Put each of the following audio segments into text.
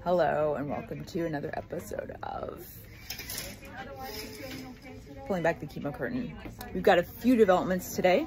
Hello and welcome to another episode of Pulling Back the Chemo Curtain. We've got a few developments today,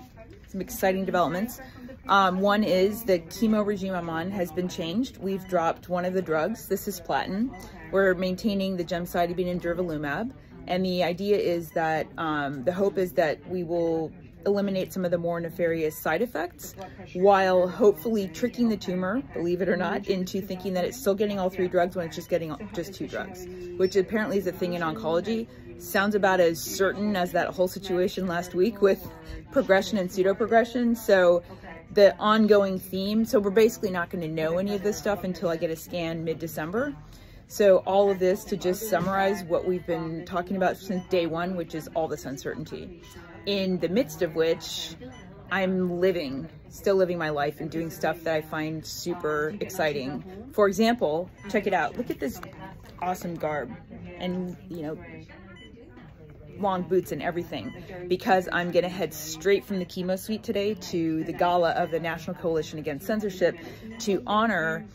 some exciting developments. One is the chemo regime I'm on has been changed. We've dropped one of the drugs, the Cisplatin. We're maintaining the gemcitabine and durvalumab. And the idea is that, the hope is that we will eliminate some of the more nefarious side effects while hopefully tricking the tumor, believe it or not, into thinking that it's still getting all three drugs when it's just getting just two drugs, which apparently is a thing in oncology. Sounds about as certain as that whole situation last week with progression and pseudo-progression. So the ongoing theme, so we're basically not going to know any of this stuff until I get a scan mid-December. So all of this to just summarize what we've been talking about since day one, which is all this uncertainty. In the midst of which I'm still living my life and doing stuff that I find super exciting. For example, check it out. Look at this awesome garb and, you know, long boots and everything, because I'm gonna head straight from the chemo suite today to the Gala of the National Coalition Against Censorship to honor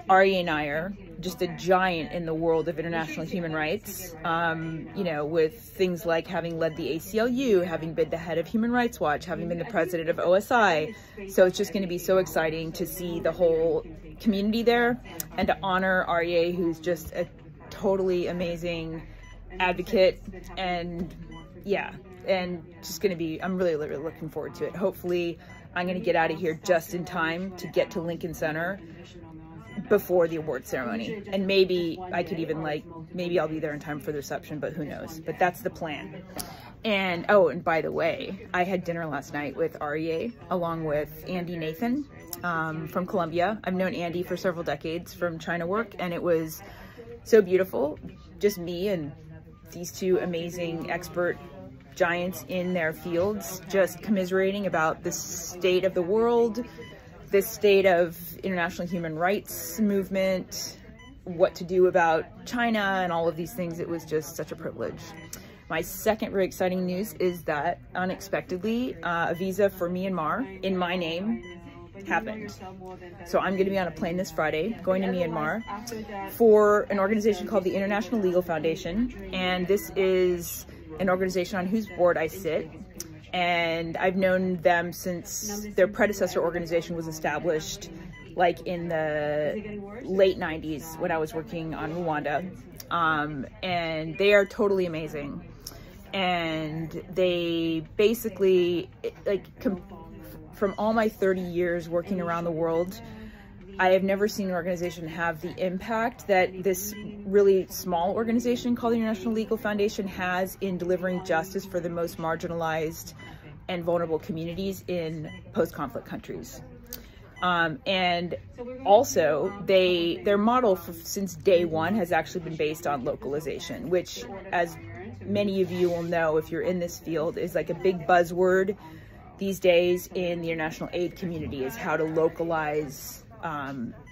Aryeh Neier, just a giant in the world of international human rights, you know, with things like having led the ACLU, having been the head of Human Rights Watch, having been the president of OSI. So it's just going to be so exciting to see the whole community there and to honor Aryeh, who's just a totally amazing advocate. And yeah, and just going to be, I'm really looking forward to it. Hopefully I'm going to get out of here just in time to get to Lincoln Center before the award ceremony, and maybe I could even maybe I'll be there in time for the reception, but who knows. But that's the plan. And oh, and by the way, I had dinner last night with Aryeh along with Andy Nathan from Colombia. I've known Andy for several decades from China work, and it was so beautiful, just me and these two amazing expert giants in their fields just commiserating about the state of the world, the state of international human rights movement, what to do about China and all of these things. It was just such a privilege. My second very exciting news is that unexpectedly a visa for Myanmar in my name happened. So I'm going to be on a plane this Friday going to Myanmar for an organization called the International Legal Foundation, and this is an organization on whose board I sit. And I've known them since their predecessor organization was established, like in the late 90s when I was working on Rwanda. And they are totally amazing. And they basically, from all my 30 years working around the world, I have never seen an organization have the impact that this really small organization called the International Legal Foundation has in delivering justice for the most marginalized and vulnerable communities in post-conflict countries. And also, their model since day one has actually been based on localization, which, as many of you will know if you're in this field, is like a big buzzword these days in the international aid community, is how to localize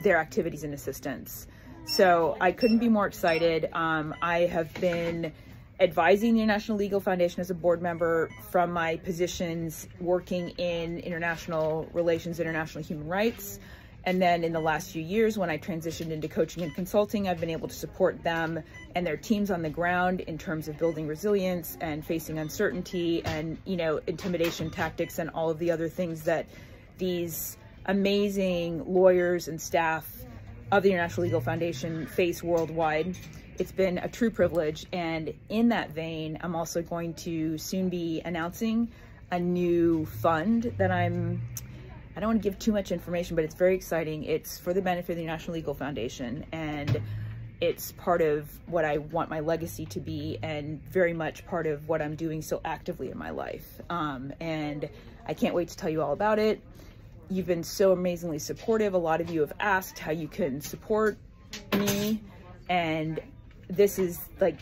their activities and assistance. So I couldn't be more excited. I have been advising the International Legal Foundation as a board member from my positions working in international relations, international human rights. And then in the last few years, when I transitioned into coaching and consulting, I've been able to support them and their teams on the ground in terms of building resilience and facing uncertainty and, you know, intimidation tactics and all of the other things that these amazing lawyers and staff of the International Legal Foundation face worldwide. It's been a true privilege. And in that vein, I'm also going to soon be announcing a new fund that I don't want to give too much information, but it's very exciting. It's for the benefit of the International Legal Foundation, and it's part of what I want my legacy to be, and very much part of what I'm doing so actively in my life. And I can't wait to tell you all about it. You've been so amazingly supportive. A lot of you have asked how you can support me, and this is like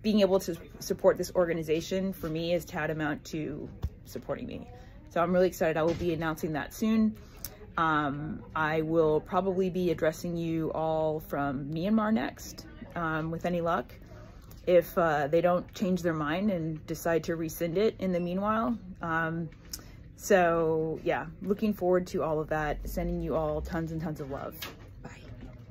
being able to support this organization for me is tantamount to supporting me. So I'm really excited. I will be announcing that soon. I will probably be addressing you all from Myanmar next, with any luck. If they don't change their mind and decide to rescind it in the meanwhile. So yeah, looking forward to all of that, sending you all tons and tons of love.